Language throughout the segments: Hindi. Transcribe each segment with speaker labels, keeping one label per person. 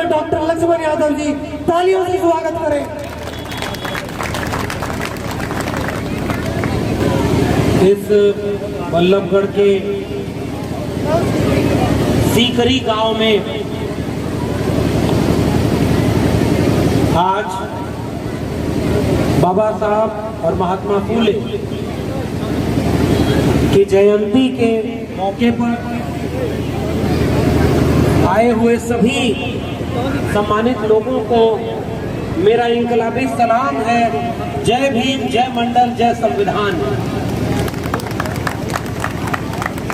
Speaker 1: हुए डॉक्टर लक्ष्मण यादव जी, तालियों से स्वागत करें।
Speaker 2: इस बल्लभगढ़ के सीकरी गांव में आज बाबा साहब और महात्मा फूले की जयंती के मौके पर आए हुए सभी सम्मानित लोगों को मेरा इनकलाबी सलाम है। जय भीम, जय मंडल, जय संविधान।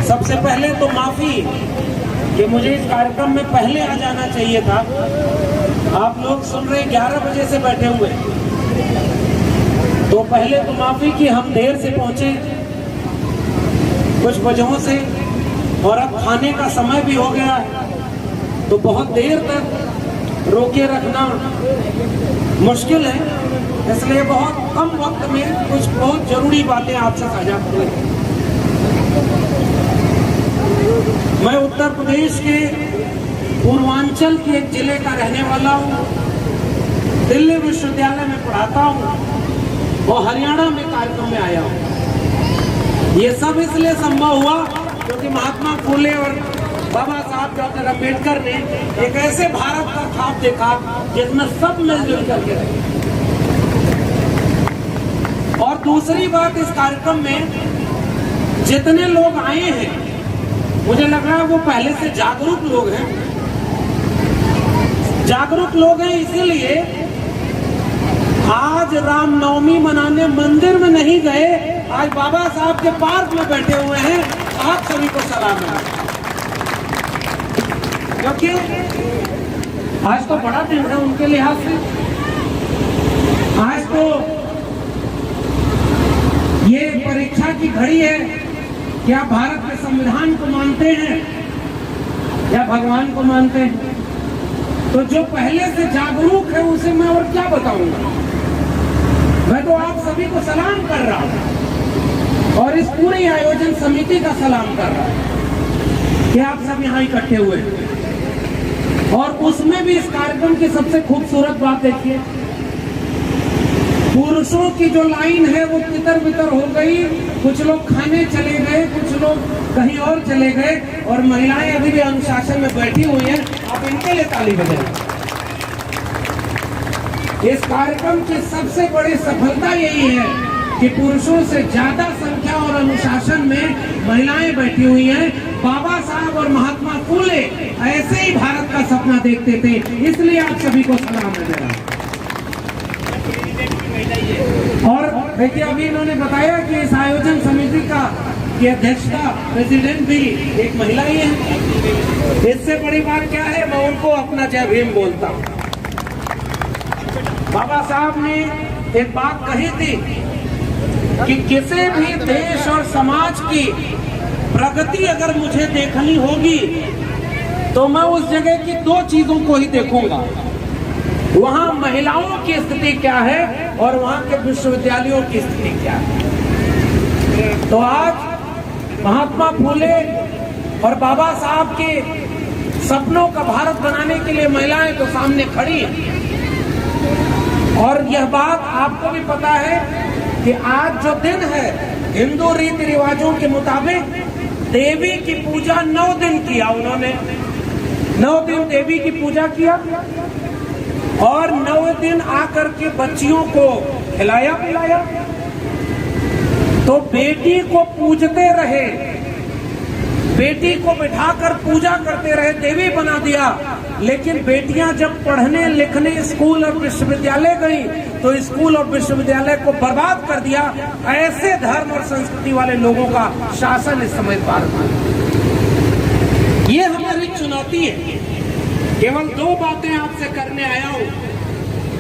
Speaker 2: सबसे पहले तो माफी कि मुझे इस कार्यक्रम में पहले आ जाना चाहिए था। आप लोग सुन रहे 11 बजे से बैठे हुए, तो पहले तो माफी कि हम देर से पहुंचे कुछ वजहों से, और अब खाने का समय भी हो गया है, तो बहुत देर तक रोके रखना मुश्किल है। इसलिए बहुत कम वक्त में कुछ बहुत जरूरी बातें आपसे साझा करूंगा। मैं उत्तर प्रदेश के पूर्वांचल के एक जिले का रहने वाला हूँ, दिल्ली विश्वविद्यालय में पढ़ाता हूँ और हरियाणा में कार्यक्रम में आया हूँ। ये सब इसलिए संभव हुआ क्योंकि महात्मा फूले और बाबा साहब डॉक्टर अम्बेडकर ने एक ऐसे भारत का ख्वाब देखा जिसमें सब मिलजुल करके रहे। और दूसरी बात, इस कार्यक्रम में जितने लोग आए हैं, मुझे लग रहा है वो पहले से जागरूक लोग हैं। जागरूक लोग हैं इसीलिए आज रामनवमी मनाने मंदिर में नहीं गए, आज बाबा साहब के पार्क में बैठे हुए हैं। आप सभी को सलाम है, क्योंकि आज तो बड़ा दिन है उनके लिहाज से। आज तो ये परीक्षा की घड़ी है कि आप भारत के संविधान को मानते हैं या भगवान को मानते हैं। तो जो पहले से जागरूक है उसे मैं और क्या बताऊंगा। मैं तो आप सभी को सलाम कर रहा हूं और इस पूरी आयोजन समिति का सलाम कर रहा हूं कि आप सब यहाँ इकट्ठे हुए। और उसमें भी इस कार्यक्रम की सबसे खूबसूरत बात देखिए, पुरुषों की जो लाइन है वो तितर बितर हो गई। कुछ लोग खाने चले गए, कुछ लोग कहीं और चले गए, और महिलाएं अभी भी अनुशासन में बैठी हुई हैं। आप इनके लिए ताली बजाएं। इस कार्यक्रम की सबसे बड़ी सफलता यही है कि पुरुषों से ज्यादा संख्या और अनुशासन में महिलाएं बैठी हुई हैं। बाबा साहब और महात्मा फूले ऐसे ही भारत का सपना देखते थे, इसलिए आप सभी को सलाम है मेरा। और देखिए, अभी इन्होंने बताया कि इस आयोजन समिति का की अध्यक्षता प्रेसिडेंट भी एक महिला ही है। इससे बड़ी बात क्या है, मैं उनको अपना जय भीम बोलता हूँ। बाबा साहब ने एक बात कही थी कि किसी भी देश और समाज की प्रगति अगर मुझे देखनी होगी तो मैं उस जगह की दो चीजों को ही देखूंगा, वहां महिलाओं की स्थिति क्या है और वहां के विश्वविद्यालयों की स्थिति क्या है। तो आज महात्मा फूले और बाबा साहब के सपनों का भारत बनाने के लिए महिलाएं तो सामने खड़ी हैं। और यह बात आपको भी पता है कि आज जो दिन है, हिंदू रीति रिवाजों के मुताबिक देवी की पूजा 9 दिन किया उन्होंने। 9 दिन देवी की पूजा किया और 9 दिन आकर के बच्चियों को खिलाया पिलाया। तो बेटी को पूजते रहे, बेटी को बिठाकर पूजा करते रहे, देवी बना दिया। लेकिन बेटियां जब पढ़ने लिखने स्कूल और विश्वविद्यालय गई तो स्कूल और विश्वविद्यालय को बर्बाद कर दिया। ऐसे धर्म और संस्कृति वाले लोगों का शासन इस समय भारत में। ये हमारी चुनौती है। केवल 2 बातें आपसे करने आया हूँ।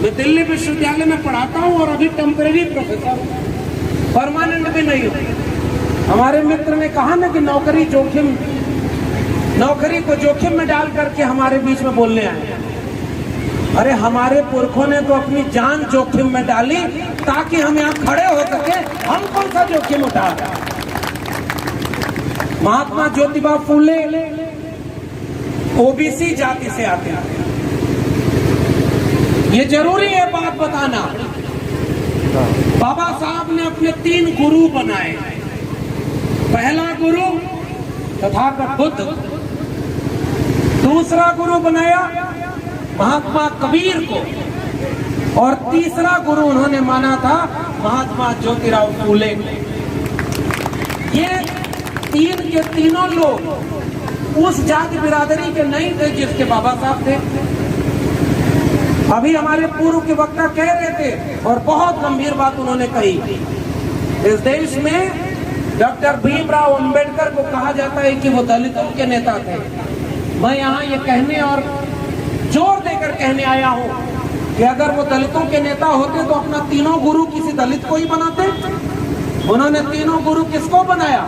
Speaker 2: मैं दिल्ली विश्वविद्यालय में पढ़ाता हूँ और अभी टेम्परेरी प्रोफेसर हूँ, परमानेंट भी नहीं हूँ। हमारे मित्र ने कहा ना कि नौकरी को जोखिम में डाल करके हमारे बीच में बोलने आए। अरे हमारे पुरखों ने तो अपनी जान जोखिम में डाली ताकि हम यहाँ खड़े हो सके। हम कौन सा जोखिम उठा। महात्मा ज्योतिबा फूले ओबीसी जाति से आते हैं। ये जरूरी है बात बताना। बाबा साहब ने अपने 3 गुरु बनाए। पहला गुरु तथागत बुद्ध, दूसरा गुरु बनाया महात्मा कबीर को, और तीसरा गुरु उन्होंने माना था महात्मा ज्योतिराव फूले। ये 3 के तीनों लोग उस जाति बिरादरी के नहीं थे जिसके बाबा साहब थे। अभी हमारे पूर्व के वक्ता कह रहे थे और बहुत गंभीर बात उन्होंने कही। इस देश में डॉक्टर भीमराव अंबेडकर को कहा जाता है कि वो दलितों के नेता थे। मैं यहाँ ये कहने और जोर देकर कहने आया हूँ कि अगर वो दलितों के नेता होते तो अपना तीनों गुरु किसी दलित को ही बनाते। उन्होंने तीनों गुरु किसको बनाया?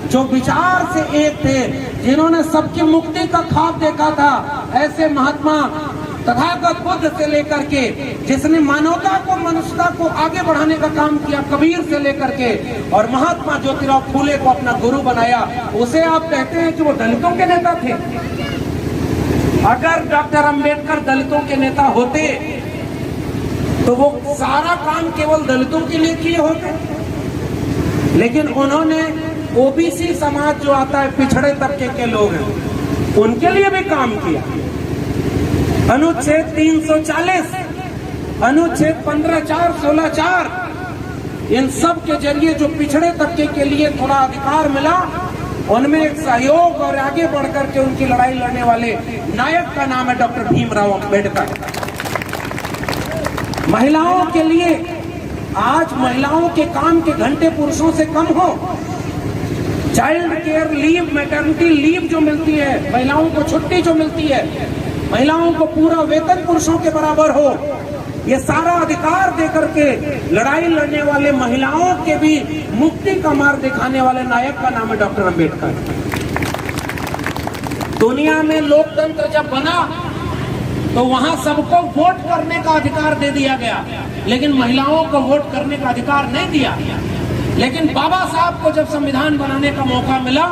Speaker 2: जो विचार से एक थे, जिन्होंने सबकी मुक्ति का ख्वाब देखा था। ऐसे महात्मा तथागत बुद्ध से लेकर के, जिसने मानवता को, मनुष्यता को आगे बढ़ाने का काम किया, कबीर से लेकर के, और महात्मा ज्योतिराव फूले को अपना गुरु बनाया, उसे आप कहते हैं कि वो दलितों के नेता थे। अगर डॉक्टर अंबेडकर दलितों के नेता होते तो वो सारा काम केवल दलितों के लिए किए होते, लेकिन उन्होंने ओबीसी समाज जो आता है, पिछड़े तबके के लोग हैं, उनके लिए भी काम किया। अनुच्छेद 340, अनुच्छेद 15(4), 16(4), इन सब के जरिए जो पिछड़े तबके के लिए थोड़ा अधिकार मिला, उनमें एक सहयोग और आगे बढ़कर के उनकी लड़ाई लड़ने वाले नायक का नाम है डॉक्टर भीमराव अंबेडकर। महिलाओं के लिए आज महिलाओं के काम के घंटे पुरुषों से कम हो। Child care leave, maternity leave जो मिलती है, महिलाओं को छुट्टी जो मिलती है, महिलाओं को पूरा वेतन पुरुषों के बराबर हो, ये सारा अधिकार देकर के लड़ाई लड़ने वाले महिलाओं के भी मुक्ति का मार्ग दिखाने वाले नायक का नाम है डॉक्टर अंबेडकर। दुनिया में लोकतंत्र जब बना तो वहां सबको वोट करने का अधिकार दे दिया गया, लेकिन महिलाओं को वोट करने का अधिकार नहीं दिया। लेकिन बाबा साहब को जब संविधान बनाने का मौका मिला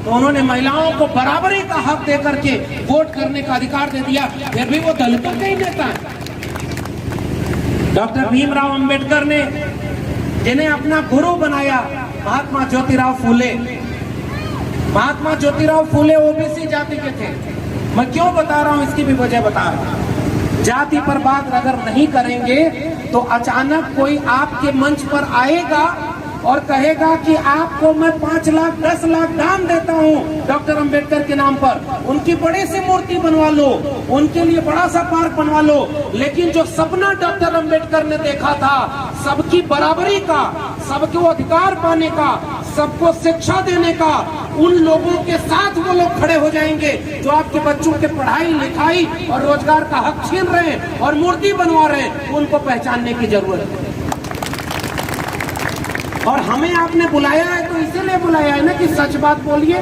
Speaker 2: तो उन्होंने महिलाओं को बराबरी का हक देकर के वोट करने का अधिकार दे दिया। फिर भी वो दलितों के ही नेता है। डॉक्टर भीमराव अंबेडकर ने जिन्हें अपना गुरु बनाया, महात्मा ज्योतिराव फूले। महात्मा ज्योतिराव फूले ओबीसी जाति के थे। मैं क्यों बता रहा हूं, इसकी भी वजह बता रहा हूं। जाति पर बात अगर नहीं करेंगे तो अचानक कोई आपके मंच पर आएगा और कहेगा कि आपको मैं 5 लाख 10 लाख दान देता हूँ डॉक्टर अंबेडकर के नाम पर, उनकी बड़ी सी मूर्ति बनवा लो, उनके लिए बड़ा सा पार्क बनवा लो। लेकिन जो सपना डॉक्टर अंबेडकर ने देखा था, सबकी बराबरी का, सबको अधिकार पाने का, सबको शिक्षा देने का, उन लोगों के साथ वो लोग खड़े हो जाएंगे जो आपके बच्चों के पढ़ाई लिखाई और रोजगार का हक छीन रहे हैं और मूर्ति बनवा रहे हैं। उनको पहचानने की जरूरत है। और हमें आपने बुलाया है तो इसीलिए बुलाया है ना कि सच बात बोलिए।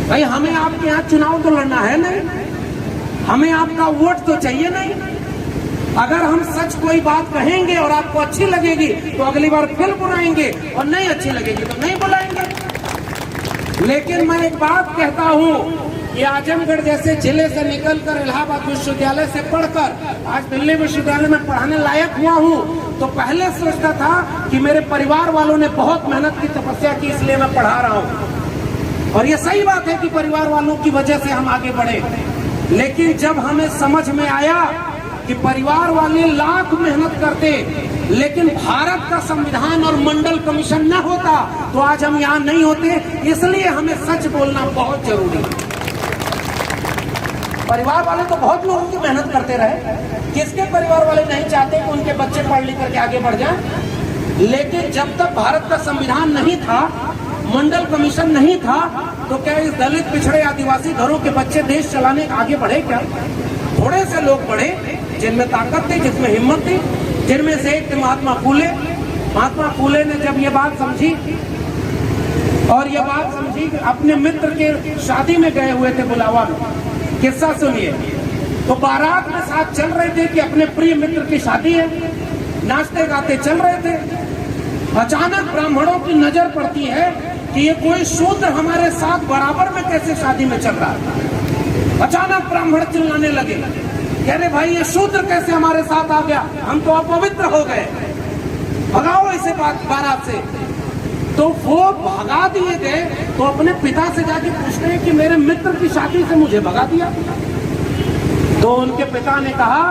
Speaker 2: भाई हमें आपके यहाँ चुनाव तो लड़ना है नहीं, हमें आपका वोट तो चाहिए नहीं। अगर हम सच कोई बात कहेंगे और आपको अच्छी लगेगी तो अगली बार फिर बुलाएंगे, और नहीं अच्छी लगेगी तो नहीं बुलाएंगे। लेकिन मैं एक बात कहता हूँ कि आजमगढ़ जैसे जिले से निकलकर इलाहाबाद विश्वविद्यालय से पढ़कर आज दिल्ली विश्वविद्यालय में पढ़ाने लायक हुआ हूँ, तो पहले सोचता था कि मेरे परिवार वालों ने बहुत मेहनत की, तपस्या की, इसलिए मैं पढ़ा रहा हूँ। और ये सही बात है कि परिवार वालों की वजह से हम आगे बढ़े। लेकिन जब हमें समझ में आया कि परिवार वाले लाख मेहनत करते लेकिन भारत का संविधान और मंडल कमीशन न होता तो आज हम यहाँ नहीं होते। इसलिए हमें सच बोलना बहुत जरूरी है। परिवार वाले तो बहुत लोगों की मेहनत करते रहे, किसके परिवार वाले नहीं चाहते कि उनके बच्चे पढ़ लिख करके आगे बढ़ जाएं? लेकिन जब तक भारत का संविधान नहीं था, मंडल कमीशन नहीं था, तो क्या इस दलित पिछड़े आदिवासी घरों के बच्चे देश चलाने आगे बढ़े? क्या थोड़े से लोग बढ़े जिनमें ताकत थी, जिसमें हिम्मत थी, जिनमें से एक थे महात्मा फूले। महात्मा फूले ने जब ये बात समझी और ये बात समझी कि अपने मित्र के शादी में गए हुए थे बुलावा में, किस्सा सुनिए। तो बारात में साथ चल रहे थे कि अपने प्रिय मित्र की शादी है, नाचते गाते चल रहे थे। अचानक ब्राह्मणों की नजर पड़ती है कि ये कोई शूद्र हमारे साथ बराबर में कैसे शादी में चल रहा है। अचानक ब्राह्मण चिल्लाने लगे, कह रहे भाई ये शूद्र कैसे हमारे साथ आ गया, हम तो अपवित्र हो गए, भगाओ इसे बारात से। तो वो भगा दिए गए, तो अपने पिता से जाके पूछते हैं कि मेरे मित्र की शादी से मुझे भगा दिया। तो उनके पिता ने कहा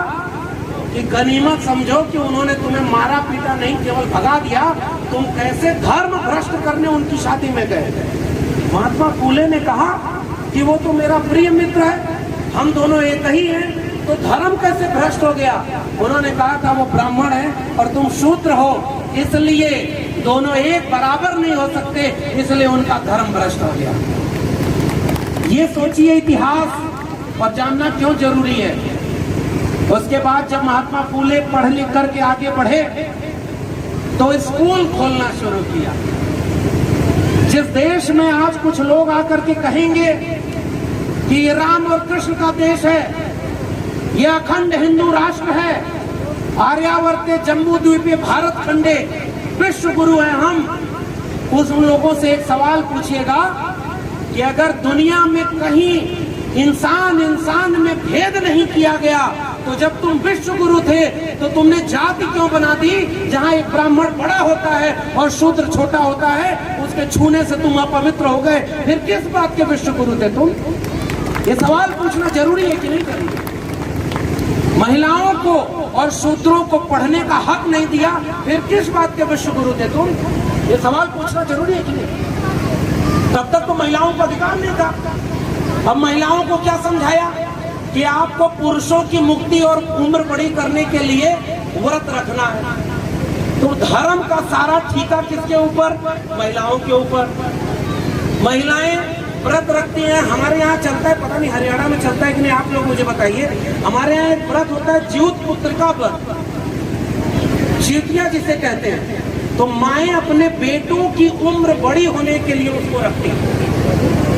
Speaker 2: कि गनीमत समझो कि उन्होंने तुम्हें मारा पीटा नहीं, केवल भगा दिया, तुम कैसे धर्म भ्रष्ट करने उनकी शादी में गए। महात्मा फूले ने कहा कि वो तो मेरा प्रिय मित्र है, हम दोनों एक ही हैं, तो धर्म कैसे भ्रष्ट हो गया। उन्होंने कहा था वो ब्राह्मण है और तुम शूद्र हो, इसलिए दोनों एक बराबर नहीं हो सकते, इसलिए उनका धर्म भ्रष्ट हो गया। ये सोचिए इतिहास और जानना क्यों जरूरी है। उसके बाद जब महात्मा फूले पढ़ लिख करके आगे बढ़े तो स्कूल खोलना शुरू किया। जिस देश में आज कुछ लोग आकर के कहेंगे कि ये राम और कृष्ण का देश है, ये अखंड हिंदू राष्ट्र है, आर्यावर्ते जम्बू द्वीपीय भारत खंडे विश्व गुरु है हम, उन लोगों से एक सवाल पूछिएगा कि अगर दुनिया में कहीं इंसान इंसान में भेद नहीं किया गया तो जब तुम विश्व गुरु थे तो तुमने जाति क्यों बना दी जहां एक ब्राह्मण बड़ा होता है और शूद्र छोटा होता है, उसके छूने से तुम अपवित्र हो गए, फिर किस बात के विश्व गुरु थे तुम। ये सवाल पूछना जरूरी है कि नहीं जरूरी। महिलाओं को और शूद्रों को पढ़ने का हक नहीं दिया, फिर किस बात के विश्व गुरु थे तुम। ये सवाल पूछना जरूरी है कि नहीं। तब तक तो महिलाओं को अधिकार नहीं था। अब महिलाओं को क्या समझाया कि आपको पुरुषों की मुक्ति और उम्र बड़ी करने के लिए व्रत रखना है। तो धर्म का सारा ठीका किसके ऊपर, महिलाओं के ऊपर। महिलाएं व्रत रखती हैं। हमारे यहाँ चलता है, पता नहीं हरियाणा में चलता है कि नहीं, आप लोग मुझे बताइए। हमारे यहाँ एक व्रत होता है ज्यूत पुत्र का व्रत, चीटिया जिसे कहते हैं। तो माएं अपने बेटों की उम्र बड़ी होने के लिए उसको रखती हैं।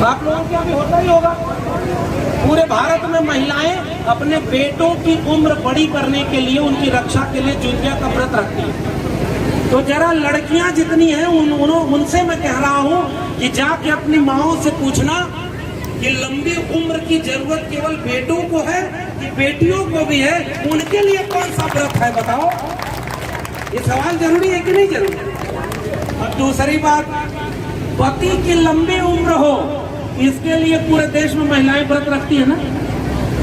Speaker 2: आप लोगों के यहाँ भी होता ही होगा। पूरे भारत में महिलाएं अपने बेटों की उम्र बड़ी करने के लिए, उनकी रक्षा के लिए ज्यूतिया का व्रत रखती हैं। तो जरा लड़कियां जितनी हैं उनसे मैं कह रहा हूं कि जाके अपनी माओं से पूछना कि लंबी उम्र की जरूरत केवल बेटों को है कि बेटियों को भी है, उनके लिए कौन सा व्रत है बताओ। ये सवाल जरूरी है कि नहीं जरूरी। और दूसरी बात, पति की लंबी उम्र हो इसके लिए पूरे देश में महिलाएं व्रत रखती है ना।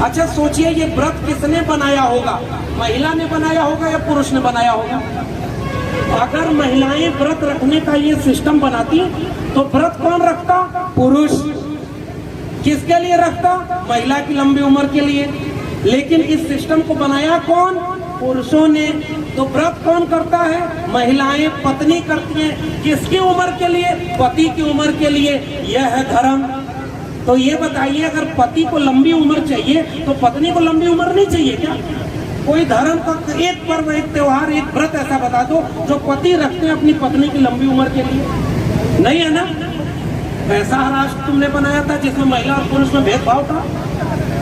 Speaker 2: अच्छा सोचिए ये व्रत किसने बनाया होगा, महिला ने बनाया होगा या पुरुष ने बनाया होगा। अगर महिलाएं व्रत रखने का ये सिस्टम बनाती तो व्रत कौन रखता, पुरुष। किसके लिए रखता, महिला की लंबी उम्र के लिए। लेकिन इस सिस्टम को बनाया कौन, पुरुषों ने। तो व्रत कौन करता है, महिलाएं, पत्नी करती हैं। किसकी उम्र के लिए, पति की उम्र के लिए। यह है धर्म। तो ये बताइए अगर पति को लंबी उम्र चाहिए तो पत्नी को लंबी उम्र नहीं चाहिए क्या। कोई धर्म का एक पर्व, एक त्योहार, एक व्रत ऐसा बता दो जो पति रखते हैं अपनी पत्नी की लंबी उम्र के लिए। नहीं है ना। ऐसा राष्ट्र तुमने बनाया था जिसमें महिला और पुरुष में भेदभाव था।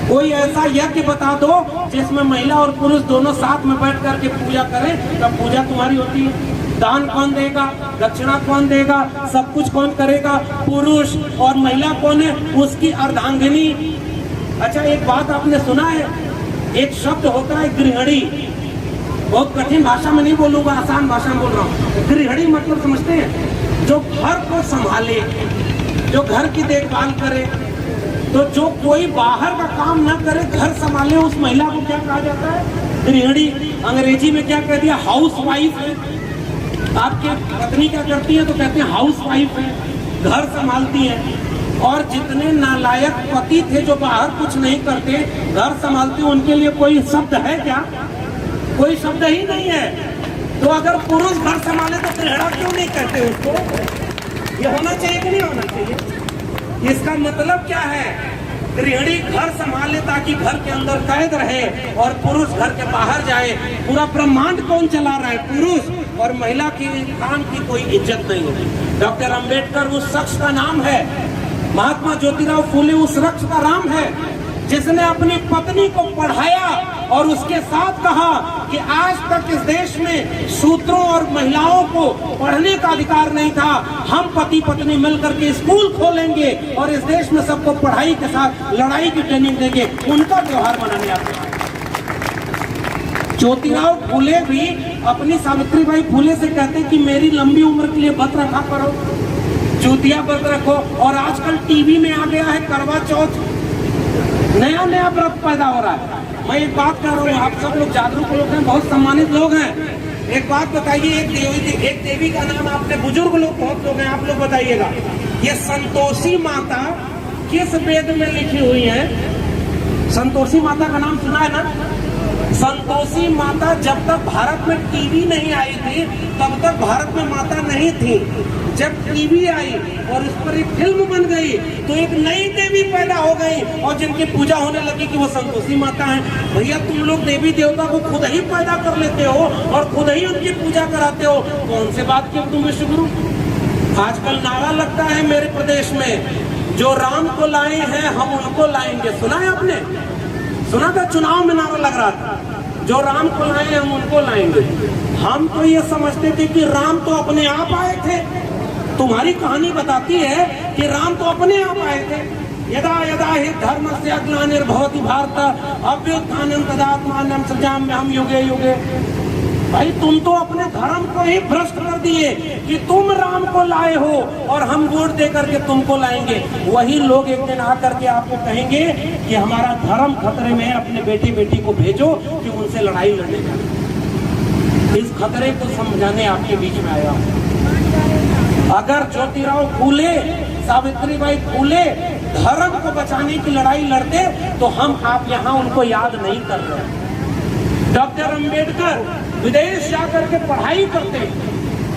Speaker 2: कोई ऐसा यज्ञ बता दो जिसमें महिला और पुरुष दोनों साथ में बैठ करके पूजा करें, तब पूजा तुम्हारी होती है। दान कौन देगा, दक्षिणा कौन देगा, सब कुछ कौन करेगा, पुरुष। और महिला कौन है, उसकी अर्धांगिनी। अच्छा एक बात आपने सुना है, एक शब्द होता है गृहिणी। बहुत कठिन भाषा में नहीं बोलूंगा, आसान भाषा में बोल रहा हूँ। गृहिणी मतलब समझते हैं, जो घर को संभाले, जो घर की देखभाल करे। तो जो कोई बाहर का काम ना करे, घर संभाले, उस महिला को क्या कहा जाता है, गृहिणी। अंग्रेजी में क्या कह दिया, हाउस वाइफ है। आपकी पत्नी क्या करती है तो कहते हैं हाउस वाइफ है, घर संभालती है। और जितने नालायक पति थे जो बाहर कुछ नहीं करते, घर संभालते, उनके लिए कोई शब्द है क्या, कोई शब्द ही नहीं है। तो अगर पुरुष घर संभाले तो गृहिणी क्यों नहीं कहते उसको। ये होना चाहिए कि नहीं होना चाहिए। इसका मतलब क्या है, गृहिणी घर संभाले ताकि घर के अंदर कैद रहे और पुरुष घर के बाहर जाए। पूरा ब्रह्मांड कौन चला रहा है, पुरुष। और महिला की काम की कोई इज्जत नहीं है। डॉक्टर अंबेडकर उस शख्स का नाम है, महात्मा ज्योतिराव फूले उस शख्स का नाम है जिसने अपनी पत्नी को पढ़ाया और उसके साथ कहा कि आज तक इस देश में शूद्रों और महिलाओं को पढ़ने का अधिकार नहीं था। हम पति पत्नी मिलकर के स्कूल खोलेंगे और इस देश में सबको पढ़ाई के साथ लड़ाई की ट्रेनिंग देंगे। उनका त्योहार मनाने आते हैं। ज्योतिराव फूले भी अपनी सावित्रीबाई फूले से कहते कि मेरी लंबी उम्र के लिए व्रत रखा करो, चूतिया व्रत रखो। और आजकल टीवी में आ गया है करवा चौथ, नया नया व्रत पैदा हो रहा है। मैं एक बात कर रहा हूँ, आप सब लोग जागरूक लोग हैं, बहुत सम्मानित लोग हैं। एक बात बताइए, एक देवी का नाम आपने, बुजुर्ग लोग बहुत लोग हैं, आप लोग बताइएगा, ये संतोषी माता किस वेद में लिखी हुई है? संतोषी माता का नाम सुना है ना? संतोषी माता जब तक भारत में टीवी नहीं आई थी तब तक भारत में माता नहीं थी। जब टीवी आई और उस पर एक फिल्म बन गई तो एक नई देवी पैदा हो गई और जिनकी पूजा होने लगी कि वो संतोषी माता है। भैया तुम लोग देवी देवता को खुद ही पैदा कर लेते हो और खुद ही उनकी पूजा कराते हो, कौन से बात की तुम विश्वगुरु? आजकल नारा लगता है मेरे प्रदेश में, जो राम को लाए हैं हम उनको लाएंगे। सुना है आपने? सुना था, चुनाव में नारा लग रहा था, जो राम को लाए हम उनको लाएंगे। हम तो ये समझते थे कि राम तो अपने आप आए थे। तुम्हारी कहानी बताती है कि राम तो अपने आप आए थे। यदा यदा हि धर्मस्य ग्लानिर्भवति भारत अभ्युत्थानं तदात्मानं सृजाम्यहं युगे युगे। भाई तुम तो अपने धर्म को ही भ्रष्ट कर दिए कि तुम राम को लाए हो और हम वोट दे करके तुमको लाएंगे। वही लोग एक दिन आकर के आपको कहेंगे कि हमारा धर्म खतरे में है, अपने बेटी बेटी को भेजो कि उनसे लड़ाई लड़ने का। इस खतरे को समझाने आपके बीच में आया हूं। अगर ज्योतिराव फूले, सावित्रीबाई फूले धर्म को बचाने की लड़ाई लड़ते तो हम आप यहाँ उनको याद नहीं कर रहे। डॉक्टर अंबेडकर विदेश जाकर के पढ़ाई करते,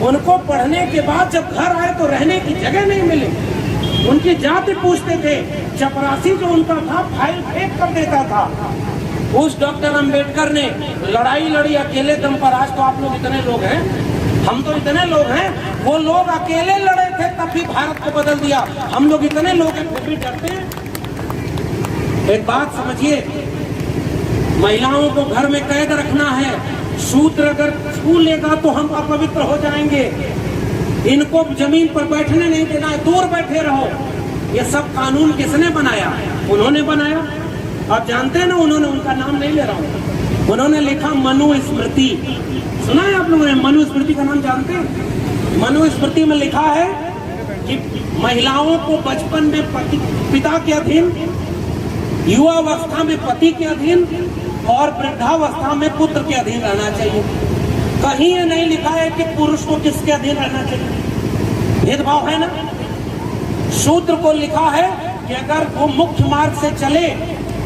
Speaker 2: उनको पढ़ने के बाद जब घर आए तो रहने की जगह नहीं मिली। उनकी जाति पूछते थे, चपरासी जो उनका था फाइल फेंक कर देता था। उस डॉक्टर अंबेडकर ने लड़ाई लड़ी अकेले दम पर। आज तो आप लोग इतने लोग हैं, हम तो इतने लोग हैं, वो लोग अकेले लड़े थे तब भी भारत को बदल दिया। हम लोग इतने लोग हैं फिर भी डरते हैं। एक बात समझिए, महिलाओं को घर में कैद रखना है, शूद्र अगर छू लेगा तो हम अपवित्र हो जाएंगे, इनको जमीन पर बैठने नहीं देना है, दूर बैठे रहो। ये सब कानून किसने बनाया? उन्होंने बनाया। आप जानते हैं ना, उन्होंने, उनका नाम नहीं ले रहा हूं, उन्होंने लिखा मनुस्मृति। सुना है आप लोगों ने? मनुस्मृति का नाम जानते हैं? मनुस्मृति में लिखा है कि महिलाओं को बचपन में पिता के अधीन, युवावस्था में पति के अधीन और वृद्धावस्था में पुत्र के अधीन रहना चाहिए। कहीं ये नहीं लिखा है कि पुरुष को किसके अधीन रहना चाहिए। भेदभाव है ना? शूद्र को लिखा है कि अगर वो मुख्य मार्ग से चले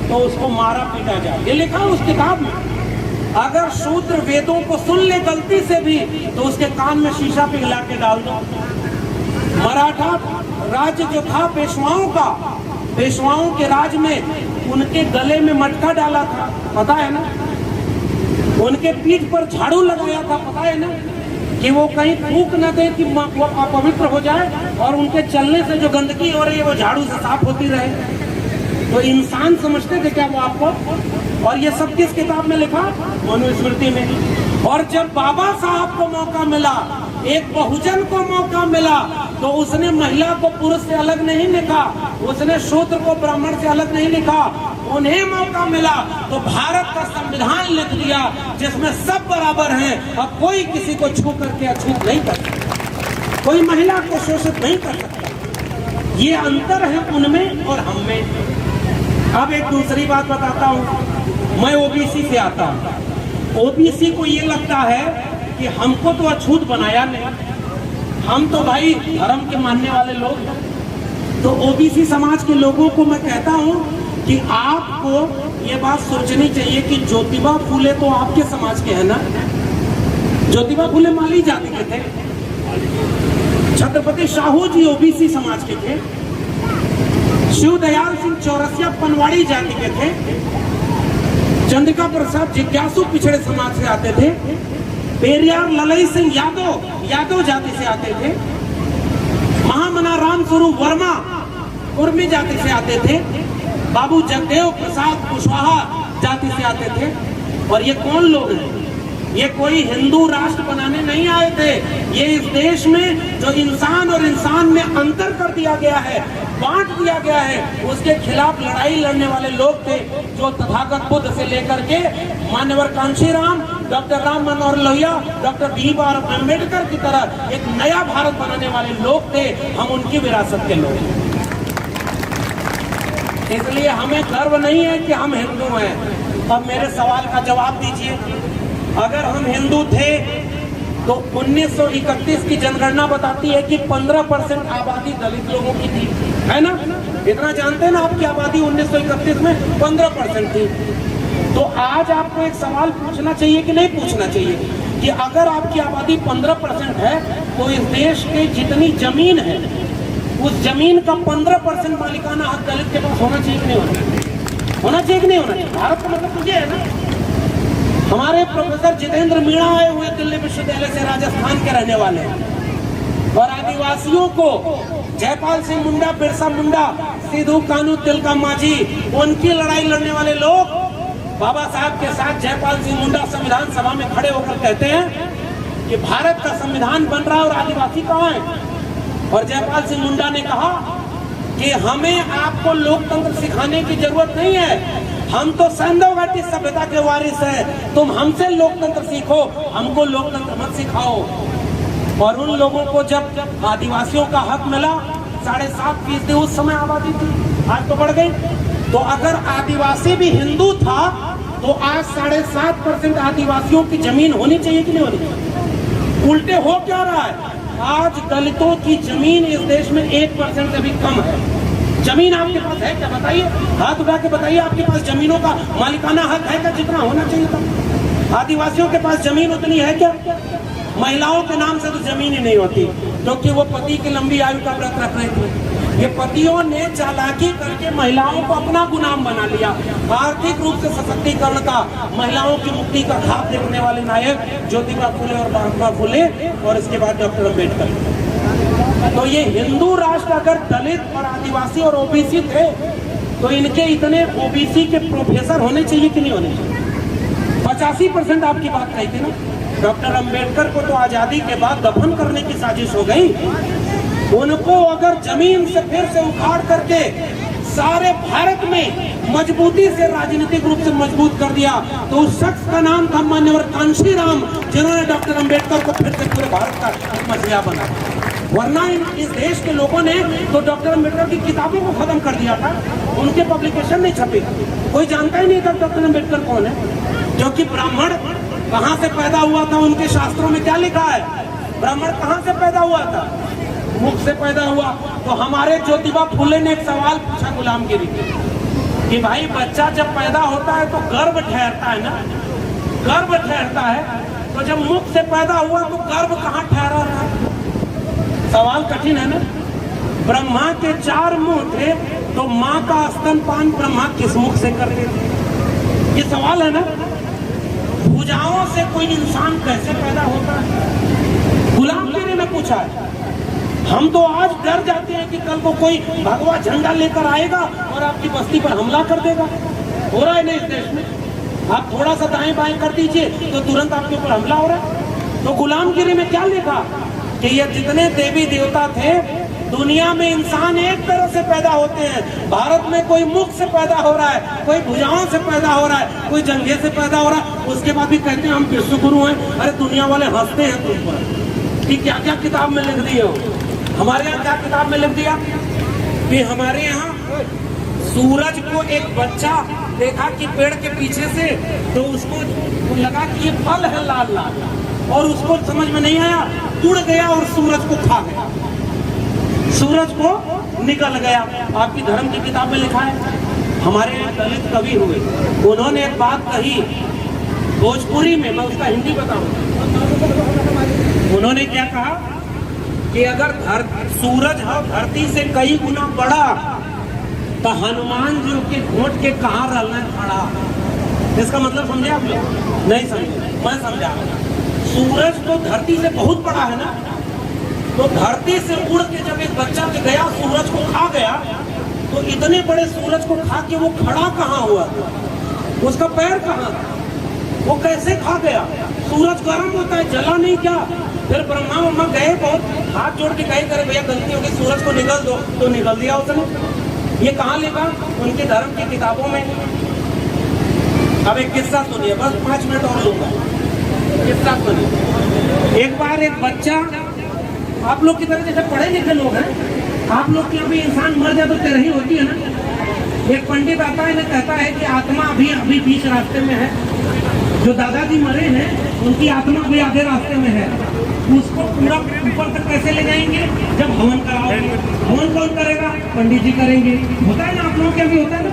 Speaker 2: तो उसको मारा पीटा जाए, ये लिखा है उस किताब में। अगर शूद्र वेदों को सुन ले गलती से भी तो उसके कान में शीशा पिघला के डाल दो। मराठा राज्य जो था पेशवाओं का, पेशवाओं के राज में उनके गले में मटका डाला था, पता है ना? उनके पीठ पर झाड़ू लगाया था, पता है ना? कि वो कहीं फूंक न दे कि वो अपवित्र हो जाए और उनके चलने से जो गंदगी हो रही है वो झाड़ू से साफ होती रहे। तो इंसान समझते थे क्या वो आपको? और ये सब किस किताब में लिखा? मनुस्मृति में। और जब बाबा साहब को मौका मिला, एक बहुजन को मौका मिला, तो उसने महिला को पुरुष से अलग नहीं लिखा, उसने शूद्र को ब्राह्मण से अलग नहीं लिखा। उन्हें मौका मिला तो भारत का संविधान लिख दिया जिसमें सब बराबर हैं और कोई किसी को छू करके अछूत नहीं कर सकता, कोई महिला को शोषित नहीं कर सकता। ये अंतर है उनमें और हम में। अब एक दूसरी बात बताता हूँ, मैं ओबीसी से आता हूँ। ओबीसी को ये लगता है कि हमको तो अछूत बनाया नहीं, हम तो भाई धर्म के मानने वाले लोग हैं। तो ओबीसी समाज के लोगों को मैं कहता हूँ कि आपको ये बात सोचनी चाहिए कि ज्योतिबा फूले तो आपके समाज के हैं ना? ज्योतिबा फूले माली जाति के थे, छत्रपति साहू जी ओबीसी समाज के थे, शिवदयाल सिंह चौरसिया पनवाड़ी जाति के थे, चंद्रिका प्रसाद जिज्ञासु पिछड़े समाज से आते थे, पेरियार ललई सिंह यादव जाति से आते थे, महामना राम स्वरूप वर्मा कुर्मी जाति से आते थे, बाबू जगदेव प्रसाद कुशवाहा जाति से आते थे। और ये कौन लोग हैं? ये कोई हिंदू राष्ट्र बनाने नहीं आए थे। ये इस देश में जो इंसान और इंसान में अंतर कर दिया गया है, बांट दिया गया है, उसके खिलाफ लड़ाई लड़ने वाले लोग थे, जो तथागत बुद्ध से लेकर के मान्यवर कांशीराम, डॉक्टर राम मनोहर लोहिया, डॉक्टर भीमराव अम्बेडकर की तरह एक नया भारत बनाने वाले लोग थे। हम उनकी विरासत के लोग हैं, इसलिए हमें गर्व नहीं है कि हम हिंदू हैं। अब मेरे सवाल का जवाब दीजिए, अगर हम हिंदू थे तो 1931 की जनगणना बताती है कि 15% आबादी दलित लोगों की थी, है ना? इतना जानते हैं ना, आपकी आबादी 1931 में 15% थी। तो आज आपको एक सवाल पूछना चाहिए कि नहीं पूछना चाहिए कि अगर आपकी आबादी 15% है तो इस देश के जितनी जमीन है उस जमीन का 15% मालिकाना हक दलित के पास होना चाहिए कि नहीं होना चाहिए? होना चाहिए कि नहीं होना चाहिए? भारत का मतलब तुझे है ना। हमारे प्रोफेसर जितेंद्र मीणा आए हुए दिल्ली विश्वविद्यालय से, राजस्थान के रहने वाले हैं, और आदिवासियों को जयपाल सिंह मुंडा, बिरसा मुंडा, सिद्धू कान्हू तिलका मांझी, उनकी लड़ाई लड़ने वाले लोग बाबा साहब के साथ जयपाल सिंह मुंडा संविधान सभा में खड़े होकर कहते हैं कि भारत का संविधान बन रहा है और आदिवासी कहाँ है? और जयपाल सिंह मुंडा ने कहा कि हमें आपको लोकतंत्र सिखाने की जरूरत नहीं है, हम तो सैंधव घाटी सभ्यता के वारिस हैं, तुम हमसे लोकतंत्र सीखो, हमको लोकतंत्र मत सिखाओ। और उन लोगों को जब आदिवासियों का हक मिला, 7.5% उस समय आबादी थी, आज तो बढ़ गई। तो अगर आदिवासी भी हिंदू था तो आज 7.5% आदिवासियों की जमीन होनी चाहिए कि नहीं होनी चाहिए? उल्टे हो क्या रहा है? आज दलितों की जमीन इस देश में 1% से भी कम है। जमीन आपके पास है क्या? बताइए, हाथ उठा के बताइए, आपके पास जमीनों का मालिकाना हक है क्या जितना होना चाहिए था? आदिवासियों के पास जमीन उतनी है क्या? महिलाओं के नाम से तो जमीन ही नहीं होती, क्योंकि वो पति की लंबी आयु का व्रत रख रहे थे। ये पतियों ने चालाकी करके महिलाओं को अपना गुलाम बना लिया। आर्थिक रूप से सशक्तिकरण का, महिलाओं की मुक्ति का ख्वाब देखने वाले नायक ज्योतिबा फुले और महात्मा फुले, और इसके बाद डॉक्टर अम्बेडकर। तो ये हिंदू राष्ट्र अगर दलित और आदिवासी और ओबीसी थे तो इनके इतने ओबीसी के प्रोफेसर होने चाहिए कि नहीं होने चाहिए? 85% आपकी बात कही थी ना। डॉक्टर अम्बेडकर को तो आजादी के बाद दफन करने की साजिश हो गई। उनको अगर जमीन से फिर से उखाड़ करके सारे भारत में मजबूती से राजनीतिक रूप से मजबूत कर दिया तो उस शख्स का नाम था मान्यवर कांशीराम, जिन्होंने डॉक्टर अम्बेडकर को फिर से पूरे भारत का मसीहा बना। वरना इस देश के लोगों ने तो डॉक्टर अम्बेडकर की किताबों को खत्म कर दिया था, उनके पब्लिकेशन नहीं छपे, कोई जानता ही नहीं था डॉक्टर अम्बेडकर कौन है। क्योंकि ब्राह्मण कहाँ से पैदा हुआ था, उनके शास्त्रों में क्या लिखा है? ब्राह्मण कहाँ से पैदा हुआ था? मुख से पैदा हुआ। तो हमारे ज्योतिबा फुले ने एक सवाल पूछा गुलामगिरी कि भाई बच्चा जब पैदा होता है तो गर्भ ठहरता है ना, गर्भ ठहरता है, तो जब मुख से पैदा हुआ तो गर्भ कहाँ ठहरा रहा? सवाल कठिन है ना। ब्रह्मा के 4 मुंह थे तो माँ का स्तनपान ब्रह्मा किस मुख से करते थे? ये सवाल है ना। भुजाओं से कोई इंसान कैसे पैदा होता है? गुलामगिरी ने पूछा है। हम तो आज डर जाते हैं कि कल को कोई भगवा झंडा लेकर आएगा और आपकी बस्ती पर हमला कर देगा। हो रहा है ना इस देश में, आप थोड़ा सा दाएं बाएं कर दीजिए तो तुरंत आपके ऊपर हमला हो रहा है। तो गुलामगिरी में क्या लिखा कि ये जितने देवी देवता थे, दुनिया में इंसान एक तरह से पैदा होते हैं। भारत में कोई मुख से पैदा हो रहा है, कोई भुजाओं से पैदा हो रहा है, कोई जंघे से पैदा हो रहा है, उसके बाद भी कहते हैं हम विश्व गुरु हैं। अरे दुनिया वाले हंसते हैं तुम पर कि क्या क्या किताब में लिख दिए हो। हमारे यहाँ क्या किताब में लिख दिया कि हमारे यहाँ सूरज को एक बच्चा देखा कि पेड़ के पीछे से, तो उसको लगा कि ये फल है लाल लाल, और उसको समझ में नहीं आया, उड़ गया और सूरज को खा गया, सूरज को निकल गया। आपकी धर्म की किताब में लिखा है। हमारे यहाँ दलित कवि हुए, उन्होंने एक बात कही भोजपुरी में, मैं उसका हिंदी बताऊं। उन्होंने क्या कहा कि अगर सूरज है धरती से कई गुना बड़ा तो हनुमान जी के घोट के कहाँ रहना खड़ा। इसका मतलब समझे आप लोग? नहीं समझे, मैं समझा। सूरज तो धरती से बहुत बड़ा है ना, तो धरती से उड़ के जब एक बच्चा के गया सूरज को खा गया, तो इतने बड़े सूरज को खा के वो खड़ा कहाँ हुआ? उसका पैर कहाँ था? वो कैसे खा गया? सूरज गर्म होता है, जला नहीं क्या? फिर ब्रह्मा उम्मा गए, बहुत हाथ जोड़ के कहे करे भैया गलती हो गई, सूरज को निकल दो, तो निकल दिया उसने। ये कहाँ लिखा? उनके धर्म की किताबों में। अब एक किस्सा सुनिए, बस 5 मिनट और लूंगा, किस्सा सुनिए। एक बार एक बच्चा, आप लोग की तरह जैसे पढ़े लिखे लोग हैं, आप लोग की अभी इंसान मर जाए तो तेरह ही होती है ना। एक पंडित आता है, इन्हें कहता है कि आत्मा अभी अभी बीच रास्ते में है, जो दादाजी मरे हैं उनकी आत्मा भी आधे रास्ते में है, उसको पूरा ऊपर तक कैसे ले जाएंगे? जब हवन कराओगे। हवन कौन करेगा? पंडित जी करेंगे। होता है ना, आप लोगों के भी होता है ना,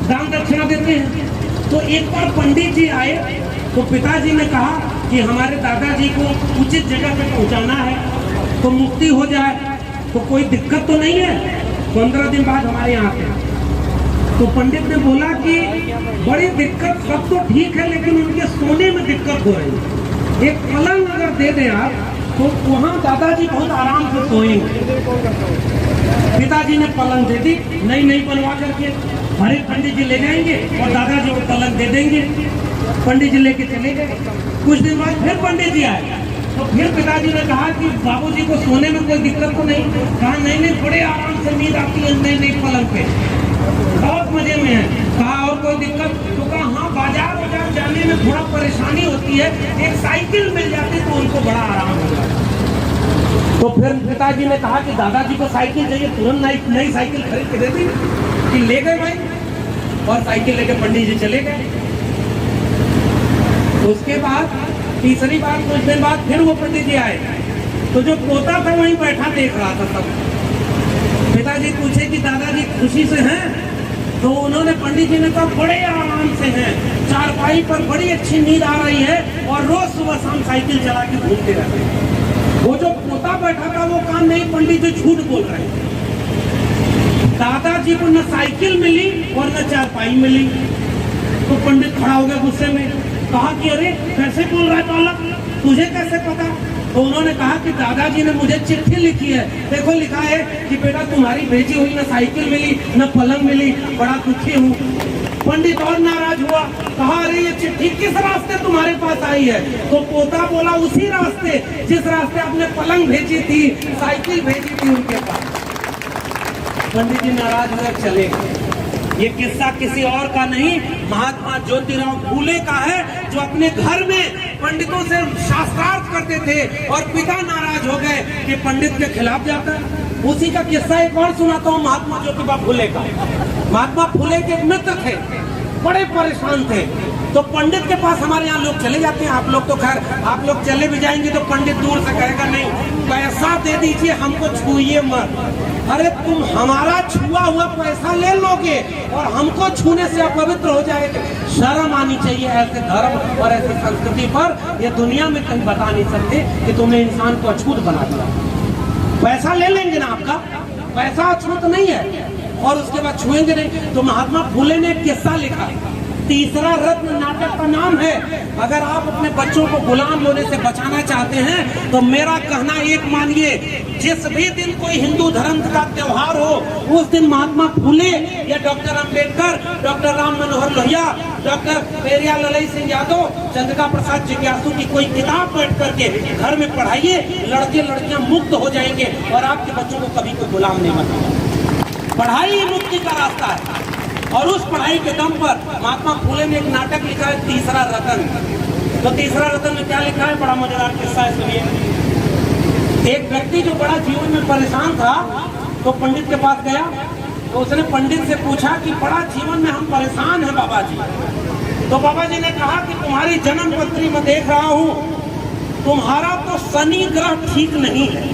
Speaker 2: दान दक्षिणा देते हैं। तो एक बार पंडित जी आए तो पिताजी ने कहा कि हमारे दादाजी को उचित जगह पे पहुंचाना है तो मुक्ति हो जाए, तो कोई दिक्कत तो नहीं है। 15 दिन बाद हमारे यहाँ पे तो पंडित ने बोला कि बड़ी दिक्कत, सब तो ठीक है लेकिन उनके सोने में दिक्कत हो रही है। एक पलंग अगर दे दें आप तो वहाँ दादाजी बहुत आराम से सोएंगे। पिताजी ने पलंग दे दी, नई बनवा करके हरे पंडित जी ले जाएंगे और दादाजी को पलंग दे देंगे। पंडित जी लेके चले गए। कुछ दिन बाद फिर पंडित जी आए तो फिर पिताजी ने कहा कि बाबूजी को सोने में कोई दिक्कत तो नहीं? कहा नहीं, बड़े आराम से नींद आती है नई पलंग पे, बहुत मजे में है। कहा और कोई दिक्कत? तो कहा हाँ, बाजार जाने में थोड़ा परेशानी होती है, एक साइकिल मिल जाती तो उनको बड़ा आराम हो जाता। तो फिर पिताजी ने कहा कि दादाजी को साइकिल चाहिए, तुरंत नई साइकिल खरीद के दे दी। कि ले गए भाई और साइकिल लेके पंडित जी चले गए। उसके बाद तीसरी बार कुछ दिन बाद फिर वो पंडित जी आए तो जो पोता था वहीं बैठा देख रहा था सब। पिताजी पूछे कि दादाजी खुशी से हैं? तो उन्होंने, पंडित जी ने कहा बड़े आराम से हैं, चारपाई पर बड़ी अच्छी नींद आ रही है और रोज सुबह शाम साइकिल चला के घूमते रहते हैं। वो जो पोता बैठा था वो काम नहीं, पंडित जी झूठ बोल रहे हैं। दादाजी को न साइकिल मिली और न चारपाई मिली। तो पंडित खड़ा हो गया गुस्से में, कहा कि अरे कैसे बोल रहा है बालक, तुझे कैसे पता? तो उन्होंने कहा कि दादाजी ने मुझे चिट्ठी लिखी है, देखो लिखा है कि बेटा तुम्हारी भेजी हुई न साइकिल मिली न पलंग मिली, बड़ा दुखी हूँ। पंडित और नाराज हुआ, कहा अरे ये चिट्ठी किस रास्ते तुम्हारे पास आई है? तो पोता बोला उसी रास्ते जिस रास्ते आपने पलंग भेजी थी, साइकिल भेजी थी उनके पास। पंडित जी नाराज हुए, चले गए। ये किस्सा किसी और का नहीं, महात्मा ज्योतिराव फूले का है, जो अपने घर में पंडितों से शास्त्रार्थ करते थे और पिता नाराज हो गए कि पंडित के खिलाफ जाता है। उसी का किस्सा एक और सुनाता हूँ, महात्मा ज्योतिबा फूले का। महात्मा फूले के मित्र थे, बड़े परेशान थे, तो पंडित के पास हमारे यहाँ लोग चले जाते हैं। आप लोग तो खैर, आप लोग चले भी जाएंगे तो पंडित दूर से कहेगा नहीं, पैसा दे दीजिए, हमको छूइए मत। अरे तुम हमारा छुआ हुआ पैसा ले लोगे और हमको छूने से अपवित्र हो जाएगा। शर्म आनी चाहिए ऐसे धर्म और ऐसी संस्कृति पर। ये दुनिया में कहीं बता नहीं सकते कि तुमने इंसान को अछूत बना दिया। पैसा ले लेंगे ना, आपका पैसा अछूत नहीं है और उसके बाद छुएंगे नहीं। तो महात्मा फूले ने एक किस्सा लिखा, तीसरा रत्न नाटक का नाम है। अगर आप अपने बच्चों को गुलाम होने से बचाना चाहते हैं तो मेरा कहना एक मानिए, जिस भी दिन कोई हिंदू धर्म का त्योहार हो उस दिन महात्मा फूले या doctor Ambedkar, doctor Ram Manohar Lohia, doctor Periyar ललई सिंह यादव, चंद्रिका प्रसाद जिज्ञासु की कोई किताब पढ़ करके घर में पढ़ाइए, लड़के लड़कियां मुक्त हो जाएंगे और आपके बच्चों को कभी कोई गुलाम नहीं बनेगा। पढ़ाई मुक्ति का रास्ता है। और उस पढ़ाई के दम पर महात्मा फूले ने एक नाटक लिखा है, तीसरा रतन। तो तीसरा रतन में क्या लिखा है, बड़ा मजेदार किस्सा है, सुनिए। एक व्यक्ति जो बड़ा जीवन में परेशान था तो पंडित के पास गया तो उसने पंडित से पूछा कि बड़ा जीवन में हम परेशान हैं बाबा जी। तो बाबा जी ने कहा कि तुम्हारी जन्म पत्री में देख रहा हूँ, तुम्हारा तो शनि ग्रह ठीक नहीं है।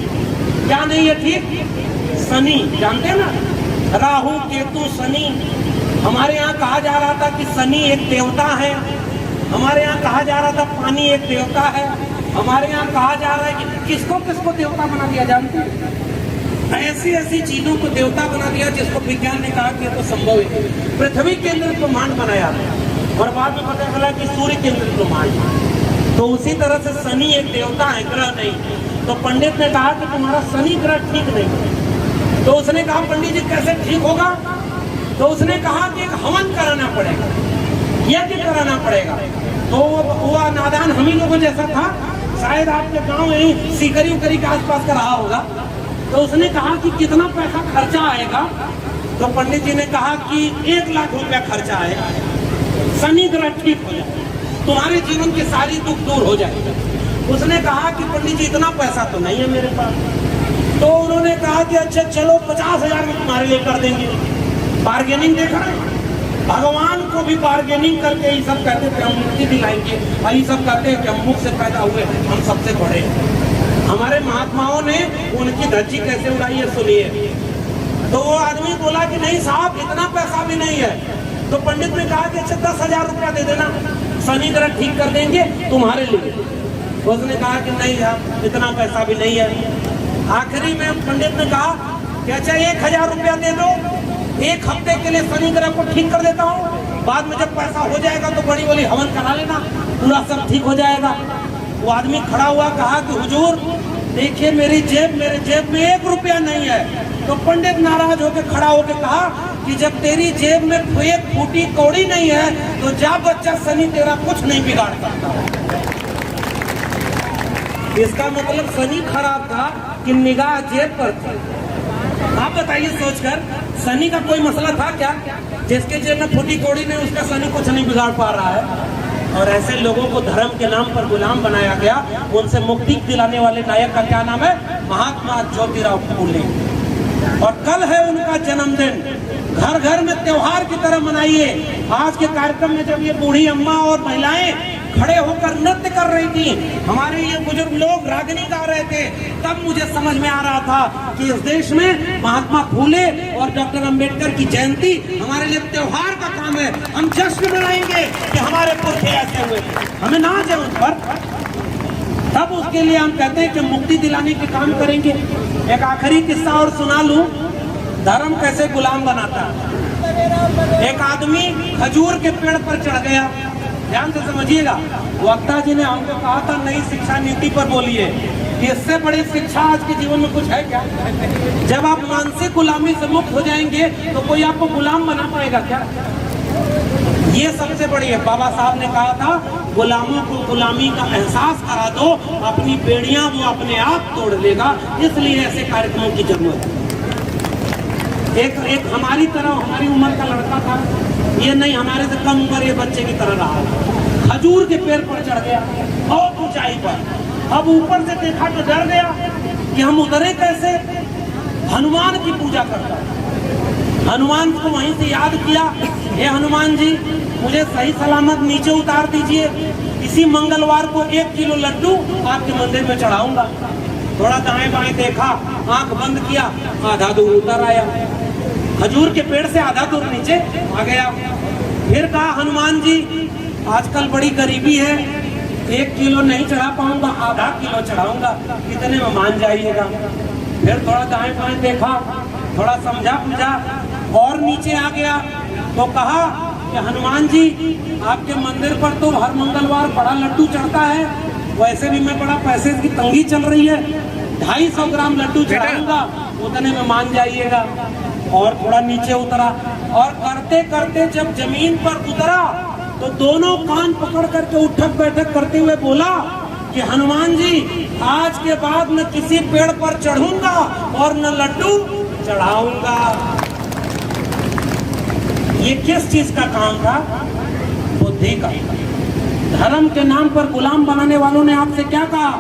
Speaker 2: क्या नहीं है ठीक? शनि, जानते ना, राहु केतु शनि। हमारे यहाँ कहा जा रहा था कि शनि एक देवता है, हमारे यहाँ कहा जा रहा था पानी एक देवता है, हमारे यहाँ कहा जा रहा है कि किसको किसको देवता बना दिया, जानते हैं? ऐसी ऐसी चीजों को देवता बना दिया जिसको विज्ञान ने कहा कि तो संभव है। पृथ्वी केंद्रित ब्रह्मांड बनाया और बाद में पता चला कि सूर्य केंद्रित ब्रह्मांड। तो उसी तरह से शनि एक देवता है, ग्रह नहीं। तो पंडित ने कहा कि तुम्हारा शनि ग्रह ठीक नहीं। तो उसने कहा पंडित जी कैसे ठीक होगा? तो उसने कहा कि एक हवन कराना पड़ेगा, यज्ञ कराना पड़ेगा। तो वो नादान हम ही लोगों जैसा था, शायद आपके गांव यही सीकरी उकरी के आसपास का रहा होगा। तो उसने कहा कि कितना पैसा खर्चा आएगा? तो पंडित जी ने कहा कि 1 लाख रुपया खर्चा आएगा, शनि ग्रह ठीक हो जाए, तुम्हारे जीवन के सारी दुख दूर हो जाएगा। उसने कहा कि पंडित जी इतना पैसा तो नहीं है मेरे पास। तो उन्होंने कहा कि अच्छा चलो 50,000 में तुम्हारे लिए कर देंगे। बार्गेनिंग देखा ना, भगवान को भी बार्गेनिंग करके ये सब कहते थे हम मुक्ति दिलाएंगे, और ये सब कहते हैं कि हम मुख से पैदा हुए हम सबसे बड़े हैं। हमारे महात्माओं ने उनकी धज्जी कैसे उड़ाई है सुनिए। तो वो आदमी बोला कि नहीं साहब इतना पैसा भी नहीं है। तो पंडित ने कहा कि अच्छा 10,000 रुपया दे देना, शनि ग्रह ठीक कर देंगे तुम्हारे लिए। उसने कहा कि नहीं साहब इतना पैसा भी नहीं है। आखिरी में पंडित ने कहा कि अच्छा 1,000 रुपया दे दो, 1 हफ्ते के लिए शनि ग्रह को ठीक कर देता हूँ, बाद में जब पैसा हो जाएगा तो बड़ी बड़ी हवन करा लेना, पूरा सब ठीक हो जाएगा। वो आदमी खड़ा हुआ कहा कि हुजूर देखिए मेरे जेब में 1 रुपया नहीं है। तो पंडित नाराज होकर खड़ा होकर कहा कि जब तेरी जेब में 1 फूटी कौड़ी नहीं है तो जा बच्चा, शनि तेरा कुछ नहीं बिगाड़ सकता। इसका मतलब शनि खराब था कि निगाह जेब पर थी। आप बताइए सोचकर, शनि का कोई मसला था क्या? जिसके जेब में फूटी कौड़ी नहीं उसका शनि कुछ नहीं बिगाड़ पा रहा है। और ऐसे लोगों को धर्म के नाम पर गुलाम बनाया गया। उनसे मुक्ति दिलाने वाले नायक का क्या नाम है? महात्मा ज्योतिराव फूले। और कल है उनका जन्मदिन, घर घर में त्योहार की तरह मनाइए। आज के कार्यक्रम में जब ये बूढ़ी अम्मा और महिलाएं खड़े होकर नृत्य कर रही थी, हमारे ये बुजुर्ग लोग रागनी गा रहे थे, तब मुझे समझ में आ रहा था कि इस देश में महात्मा फूले और डॉक्टर अंबेडकर की जयंती हमारे लिए त्योहार का काम है। हम जश्न मनाएंगे कि हमारे पुरखे ऐसे हुए, हमें नाच है उन पर। तब उसके लिए हम कहते हैं कि मुक्ति दिलाने के काम करेंगे। एक आखिरी किस्सा और सुना लूं, धर्म कैसे गुलाम बनाता है। एक आदमी खजूर के पेड़ पर चढ़ गया, ध्यान से समझिएगा। वक्ता जी ने हमको कहा था नई शिक्षा नीति पर बोलिए, इससे बड़ी शिक्षा आज के जीवन में कुछ है क्या? जब आप मानसिक गुलामी से मुक्त हो जाएंगे तो कोई आपको गुलाम बना पाएगा क्या? ये सबसे बड़ी है। बाबा साहब ने कहा था गुलामों को गुलामी का एहसास करा दो, अपनी बेड़ियां वो अपने आप तोड़ लेगा। इसलिए ऐसे कार्यक्रमों की जरूरत है। एक हमारी तरह हमारी उम्र का लड़का था, ये नहीं हमारे से कम उम्र ये बच्चे की तरह रहा, खजूर के पेड़ पर चढ़ गया बहुत ऊंचाई पर। अब ऊपर से देखा तो डर गया कि हम उतरे कैसे। हनुमान की पूजा करता, हनुमान को वहीं से याद किया, हे हनुमान जी मुझे सही सलामत नीचे उतार दीजिए, इसी मंगलवार को 1 किलो लड्डू आपके मंदिर में चढ़ाऊंगा। थोड़ा दाएं बाएं देखा, आंख बंद किया, आधा दूर उतर आया, खजूर के पेड़ से आधा दूर नीचे आ गया। फिर कहा हनुमान जी आजकल बड़ी गरीबी है, 1 किलो नहीं चढ़ा पाऊंगा, आधा किलो चढ़ाऊंगा, कितने में मान जाइएगा। फिर थोड़ा दाएं बाएं देखा, थोड़ा समझा बुझा और नीचे आ गया तो कहा कि हनुमान जी आपके मंदिर पर तो हर मंगलवार बड़ा लड्डू चढ़ता है, वैसे भी मैं बड़ा पैसे की तंगी चल रही है, 250 ग्राम लड्डू चढ़ाऊंगा, उतने में मान जाइएगा। और थोड़ा नीचे उतरा और करते करते जब जमीन पर उतरा तो दोनों कान पकड़ करके उठक बैठक करते हुए बोला कि हनुमान जी आज के बाद न किसी पेड़ पर चढ़ूंगा और न लड्डू चढ़ाऊंगा। ये किस चीज का काम था? बुद्धि का। धर्म के नाम पर गुलाम बनाने वालों ने आपसे क्या कहा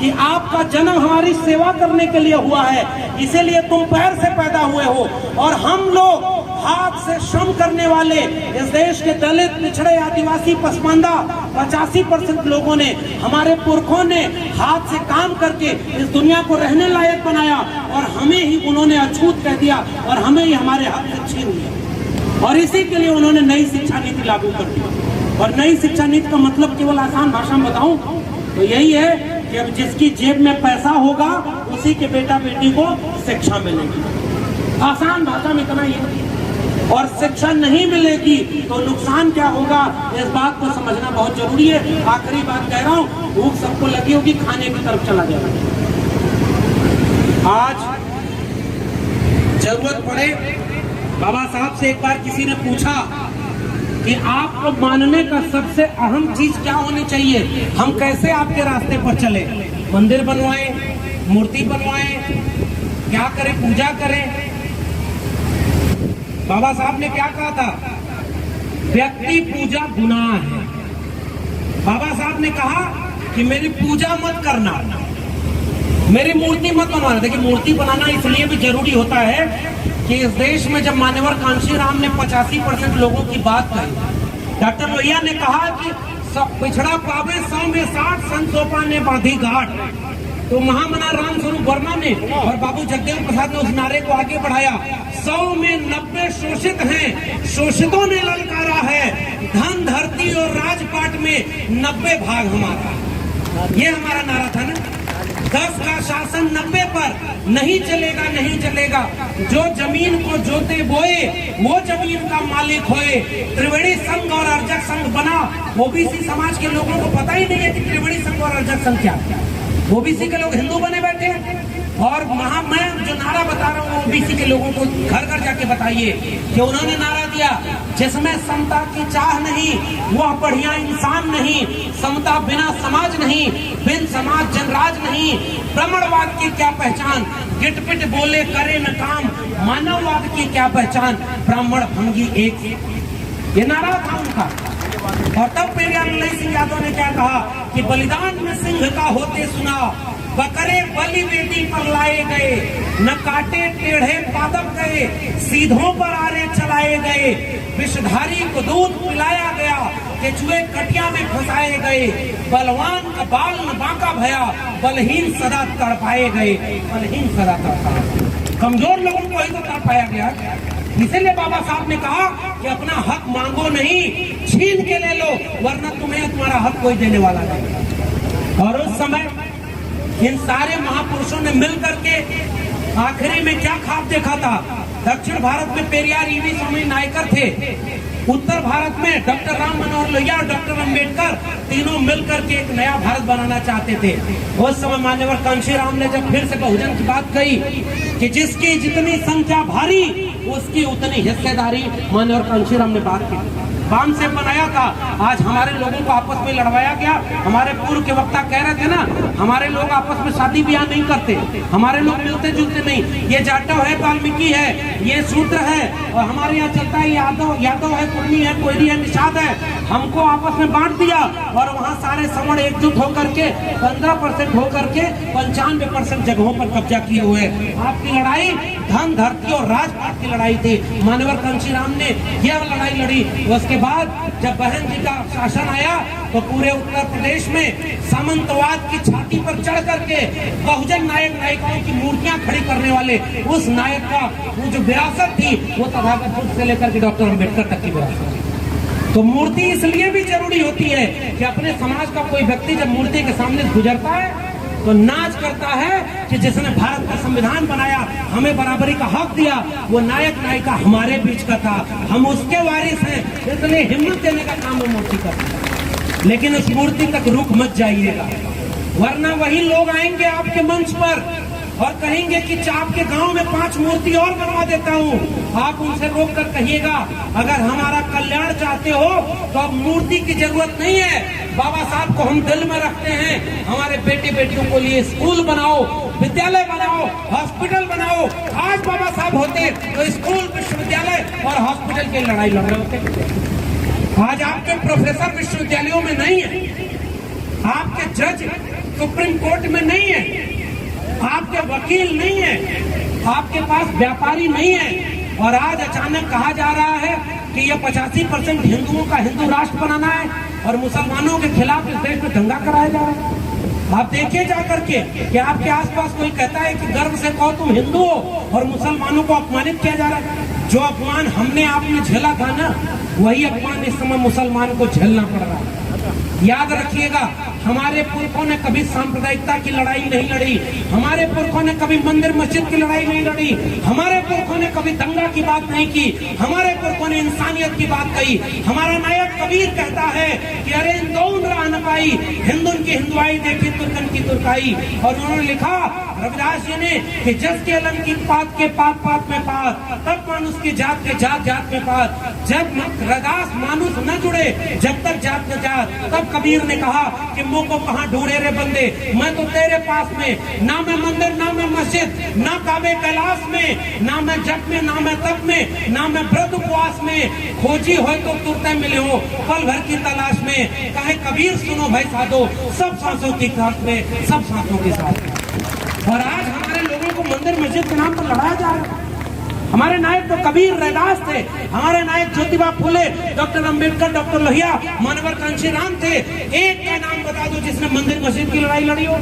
Speaker 2: कि आपका जन्म हमारी सेवा करने के लिए हुआ है, इसीलिए तुम पैर से पैदा हुए हो। और हम लोग हाथ से श्रम करने वाले इस देश के दलित, पिछड़े, आदिवासी, पसमानदा 85% लोगों ने, हमारे पुरखों ने हाथ से काम करके इस दुनिया को रहने लायक बनाया और हमें ही उन्होंने अछूत कह दिया और हमें ही हमारे हाथ से छीन लिया। और इसी के लिए उन्होंने नई शिक्षा नीति लागू कर दी। और नई शिक्षा नीति का मतलब केवल आसान भाषा में बताऊं तो यही है कि अब जिसकी जेब में पैसा होगा उसी के बेटा बेटी को शिक्षा मिलेगी। आसान भाषा में इतना ही है। और शिक्षा नहीं मिलेगी तो नुकसान क्या होगा, इस बात को समझना बहुत जरूरी है। आखिरी बात कह रहा हूँ, भूख सबको लगी होगी, खाने की तरफ चला जाएगा। आज जरूरत पड़े, बाबा साहब से एक बार किसी ने पूछा कि आपको मानने का सबसे अहम चीज क्या होनी चाहिए, हम कैसे आपके रास्ते पर चले, मंदिर बनवाएं, मूर्ति बनवाएं, क्या करें, पूजा करें। बाबा साहब ने क्या कहा था, व्यक्ति पूजा गुनाह है। बाबा साहब ने कहा कि मेरी पूजा मत करना, मेरी मूर्ति मत बनवाना। देखिए, मूर्ति बनाना इसलिए भी जरूरी होता है कि इस देश में जब मान्यवर कांशीराम ने 85% लोगों की बात कही, डॉक्टर लोहिया ने कहा कि पिछड़ा पावे 100 में 60, संत सोपा ने बांधी घाट, तो महामना राम स्वरूप वर्मा ने और बाबू जगदेव प्रसाद ने उस नारे को आगे बढ़ाया। 100 में 90 शोषित हैं, शोषितों ने ललकारा है, धन धरती और राजपाट में 90 भाग हमारा। ये हमारा नारा था ना, 10 का शासन 90 पर, नहीं चलेगा, नहीं चलेगा। जो जमीन को जोते बोए वो जमीन का मालिक होए। त्रिवेणी संघ और अर्जक संघ बना, ओबीसी समाज के लोगों को पता ही नहीं है कि त्रिवेणी संघ और अर्जक संघ क्या है। ओबीसी के लोग हिंदू बने बैठे हैं, और मैं जो नारा बता रहा हूँ ओबीसी के लोगों को घर घर जाके बताइए कि उन्होंने नारा दिया, जिसमें समता की चाह नहीं वह बढ़िया इंसान नहीं, समता बिना समाज नहीं, बिन समाज जनराज नहीं, ब्राह्मणवाद की क्या पहचान, गिटपिट बोले करे न काम, मानववाद की क्या पहचान, ब्राह्मण भंगी एक। ये नारा था उनका। और तब पेरियार लल्लई सिंह यादव ने क्या कहा कि बलिदान में सिंह का होते सुना, बकरे बलि वेदी पर लाए गए, न काटे टेढ़े पादप गए, सीधों पर आरे चलाए गए, विषधारी को दूध पिलाया गया, केचुए कटिया में फंसाए गए, बलवान का बाल न बांका भया, बलहीन सदा तड़पाए गए, बलहीन सदा तड़पाए। कमजोर लोगों को ही तो तड़पाया गया। इसीलिए बाबा साहब ने कहा कि अपना हक मांगो नहीं, छीन के ले लो, वरना तुम्हें तुम्हारा हक कोई देने वाला नहीं। और उस समय इन सारे महापुरुषों ने मिल करके आखिरी में क्या ख्वाब देखा था। दक्षिण भारत में पेरियार ईवी स्वामी नायकर थे, उत्तर भारत में डॉक्टर राम मनोहर लोहिया और डॉक्टर अंबेडकर तीनों मिलकर के एक नया भारत बनाना चाहते थे। उस समय मान्यवर कांशीराम ने जब फिर से बहुजन की बात कही कि जिसकी जितनी संख्या भारी उसकी उतनी हिस्सेदारी, मान्यवर कांशीराम ने बात की। बाम से बनाया था, आज हमारे लोगों को आपस में लड़वाया गया। हमारे पूर्व के वक्ता कह रहे थे ना, हमारे लोग आपस में शादी ब्याह नहीं करते, हमारे लोग मिलते जुलते नहीं। ये जाटव है, वाल्मीकि है, ये शूद्र है, और हमारे यहाँ चलता है यादव है, कुर्मी है, कोयरी है, निषाद है। हमको आपस में बांट दिया और वहाँ सारे सवर्ण एकजुट होकर के 15% होकर के 95% जगहों पर कब्जा किए हुए। आपकी लड़ाई धन धरती और राजपाट की लड़ाई थी। मान्यवर कांशीराम ने यह लड़ाई लड़ी। उसके बाद जब बहन जी का शासन आया तो पूरे उत्तर प्रदेश में सामंतवाद की छाती पर चढ़ करके बहुजन नायक नायिकाओं की मूर्तियां खड़ी करने वाले उस नायक का वो जो विरासत थी वो तथागत बुद्ध से लेकर के डॉक्टर अंबेडकर तक की विरासत थी। तो मूर्ति इसलिए भी जरूरी होती है कि अपने समाज का कोई व्यक्ति जब मूर्ति के सामने गुजरता है तो नाच करता है कि जिसने भारत का संविधान बनाया, हमें बराबरी का हक दिया, वो नायक नायिका हमारे बीच का था, हम उसके वारिस हैं, इसलिए हिम्मत देने का काम वो मूर्ति करता है। लेकिन उस मूर्ति तक रुक मत जाइएगा, वरना वही लोग आएंगे आपके मंच पर और कहेंगे कि आपके गांव में 5 मूर्ति और बनवा देता हूं। आप उनसे रोक कर कहिएगा, अगर हमारा कल्याण चाहते हो तो अब मूर्ति की जरूरत नहीं है, बाबा साहब को हम दिल में रखते हैं, हमारे बेटे बेटियों को लिए स्कूल बनाओ, विद्यालय बनाओ, हॉस्पिटल बनाओ। आज बाबा साहब होते तो स्कूल, विश्वविद्यालय और हॉस्पिटल की लड़ाई लड़ रहे होते। आज आपके प्रोफेसर विश्वविद्यालयों में नहीं है, आपके जज सुप्रीम कोर्ट में नहीं है, आपके वकील नहीं है, आपके पास व्यापारी नहीं है। और आज अचानक कहा जा रहा है कि यह 85% हिंदुओं का हिंदू राष्ट्र बनाना है और मुसलमानों के खिलाफ इस देश में दंगा कराया जा रहा है। आप देखिए जाकर के कि आपके आसपास कोई कहता है कि गर्व से कहो तुम हिंदू हो और मुसलमानों को अपमानित किया जा रहा है। जो अपमान हमने आपने झेला था ना, वही अपमान इस समय मुसलमान को झेलना पड़ रहा है। याद रखिएगा, हमारे पुरखों ने कभी सांप्रदायिकता की लड़ाई नहीं लड़ी, हमारे पुरखों ने कभी मंदिर मस्जिद की लड़ाई नहीं लड़ी, हमारे पुरखों ने कभी दंगा की बात नहीं की, हमारे पुरखों ने इंसानियत की बात कही। हमारा नायक कबीर कहता है कि अरे इंदौर न पाई, हिंदुन की हिंदुआई देखी तुर्कन की तुर्काई। और उन्होंने लिखा रविदास जी ने कि जस के अलम की पात के पात पात में पात, तब मानुष की जात के जात जात में पात। जब रविदास मानुष न जुड़े जब तक जात न जात, तब कबीर ने कहा कि मुँह को कहाँ ढूंढे रे बंदे, मैं तो तेरे पास में। ना मैं मंदिर ना मैं मस्जिद, ना काबे कैलाश में, ना मैं जप में ना मैं तप में, ना मैं व्रत उपवास में। खोजी हो तो तुरते मिले हो पल भर की तलाश में। कहे कबीर सुनो भाई साधो, सब सांसों की साथ में, सब सांसों के साथ में। और आज हमारे लोगों को मंदिर मस्जिद के नाम पर लड़ाया जा रहा है। हमारे नायक तो कबीर रैदास थे, हमारे नायक ज्योतिबा फुले, डॉक्टर अंबेडकर, डॉक्टर लोहिया, मानवर कांशीराम थे। एक का नाम बता दो जिसने मंदिर मस्जिद की लड़ाई लड़ी हो।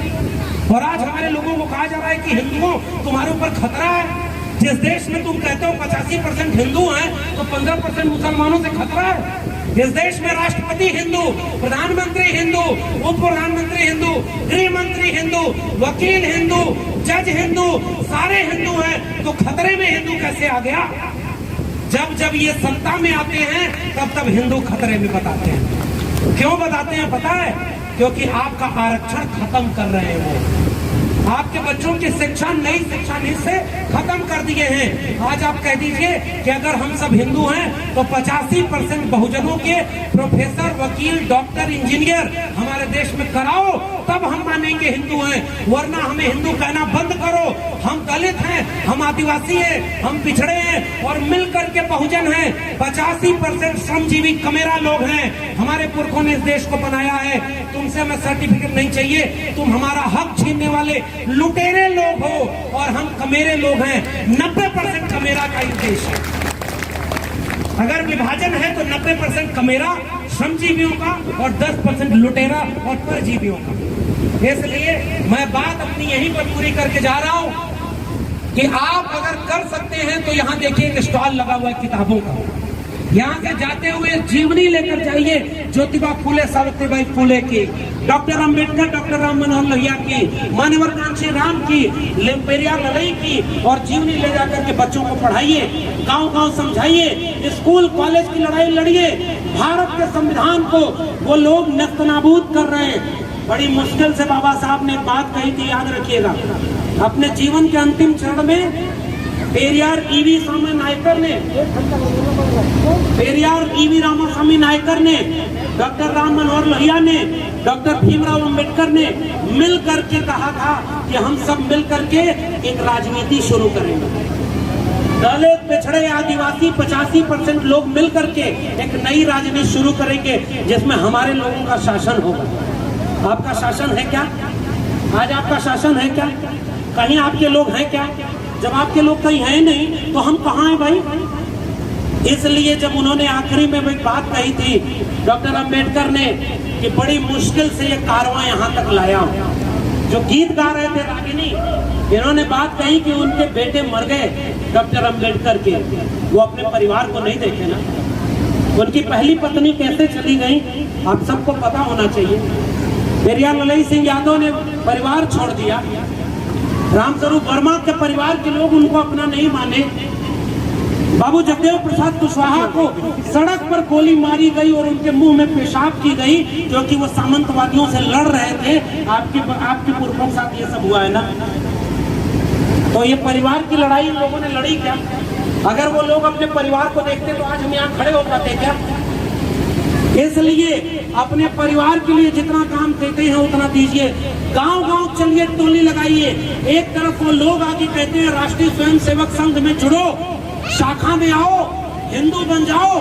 Speaker 2: और आज हमारे लोगों को कहा जा रहा है कि हिंदुओं तुम्हारे ऊपर खतरा है। जिस देश में तुम कहते हो 85% हिंदू हैं, तो 15% मुसलमानों से खतरा है। इस देश में राष्ट्रपति हिंदू, प्रधानमंत्री हिंदू, उप प्रधानमंत्री हिंदू, गृह मंत्री हिंदू, वकील हिंदू, जज हिंदू, सारे हिंदू हैं, तो खतरे में हिंदू कैसे आ गया? जब जब ये सत्ता में आते हैं तब तब हिंदू खतरे में बताते हैं। क्यों बताते हैं पता है? क्योंकि आपका आरक्षण खत्म कर रहे हैं वो। आपके बच्चों की शिक्षा नई शिक्षा नीति से खत्म कर दिए हैं। आज आप कह दीजिए कि अगर हम सब हिंदू हैं तो 85% बहुजनों के प्रोफेसर, वकील, डॉक्टर, इंजीनियर हमारे देश में कराओ, तब हम मानेंगे हिंदू हैं। वरना हमें हिंदू कहना बंद करो। हम दलित हैं, हम आदिवासी हैं, हम पिछड़े हैं और मिलकर के बहुजन हैं। 85% श्रमजीवी कमेरा लोग हैं। हमारे पुरखों ने इस देश को बनाया है। तुमसे हमें सर्टिफिकेट नहीं चाहिए, तुम हमारा हक छीनने वाले लुटेरे लोग हो और हम कमेरे लोग हैं। 90% कमेरा का ही देश है। अगर विभाजन है तो 90% कमेरा श्रमजीवियों का और 10% लुटेरा और परजीवियों का। इसलिए मैं बात अपनी यहीं पर पूरी करके जा रहा हूं कि आप अगर कर सकते हैं तो यहां देखिए एक स्टॉल लगा हुआ है किताबों का। यहाँ से जाते हुए जीवनी लेकर जाइए, ज्योतिबा फुले, सावित्रीबाई फुले की, डॉक्टर अंबेडकर, डॉक्टर राम मनोहर लोहिया की, मानवर कांशीराम की, पेरियार लड़ई की, और जीवनी ले जाकर के बच्चों को पढ़ाइए, गांव-गांव समझाइए, स्कूल कॉलेज की लड़ाई लड़िए। भारत के संविधान को वो लोग नेस्तनाबूद कर रहे हैं। बड़ी मुश्किल से बाबा साहब ने बात कही थी, याद रखिएगा। अपने जीवन के अंतिम क्षण में पेरियार ईवी स्वामी नायकर ने, पेरियार ईवी रामास्वामी नायकर ने, डॉक्टर राम मनोहर लोहिया ने, डॉक्टर भीमराव अंबेडकर ने मिल करके कहा था कि हम सब मिल करके एक राजनीति शुरू करेंगे। दलित, पिछड़े, आदिवासी 85% लोग मिल करके एक नई राजनीति शुरू करेंगे जिसमें हमारे लोगों का शासन होगा। आपका शासन है क्या? आज आपका शासन है क्या? कहीं आपके लोग हैं क्या? जब आपके लोग कहीं हैं नहीं तो हम कहाँ हैं भाई? इसलिए जब उन्होंने आखिरी में एक बात कही थी डॉक्टर अंबेडकर ने कि बड़ी मुश्किल से ये कारवां यहाँ तक लाया हूँ, जो गीत गा रहे थे रागिनी, इन्होंने बात कही कि उनके बेटे मर गए डॉक्टर अंबेडकर के, वो अपने परिवार को नहीं देखे ना। उनकी पहली पत्नी कैसे चली गई आप सबको पता होना चाहिए। पेरियार ललई सिंह यादव ने परिवार छोड़ दिया। रामस्वरूप वर्मा के परिवार के लोग उनको अपना नहीं माने। बाबू जगदेव प्रसाद कुशवाहा को सड़क पर गोली मारी गई और उनके मुंह में पेशाब की गई, क्योंकि वो सामंतवादियों से लड़ रहे थे। आपके पुरखों के साथ ये सब हुआ है ना। तो ये परिवार की लड़ाई इन लोगों ने लड़ी क्या? अगर वो लोग अपने परिवार को देखते तो आज हम यहाँ खड़े हो पाते क्या? इसलिए अपने परिवार के लिए जितना काम देते हैं उतना दीजिए। गांव-गांव चलिए, टोली लगाइए। एक तरफ वो लोग आके कहते हैं राष्ट्रीय स्वयंसेवक संघ में जुड़ो, शाखा में आओ, हिंदू बन जाओ।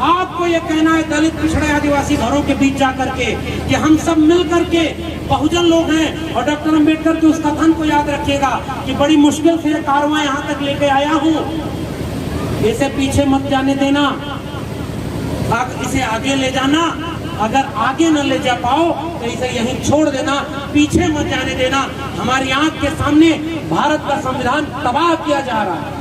Speaker 2: आपको ये कहना है दलित, पिछड़े, आदिवासी घरों के बीच जाकर के कि हम सब मिल करके बहुजन लोग हैं। और डॉक्टर अंबेडकर के उस कथन को याद रखिएगा कि बड़ी मुश्किल से ये कारवां यहाँ तक लेके आया हूँ, इसे पीछे मत जाने देना, इसे आगे ले जाना। अगर आगे न ले जा पाओ तो इसे यहीं छोड़ देना, पीछे मत जाने देना। हमारी आंख के सामने भारत का संविधान तबाह किया जा रहा है।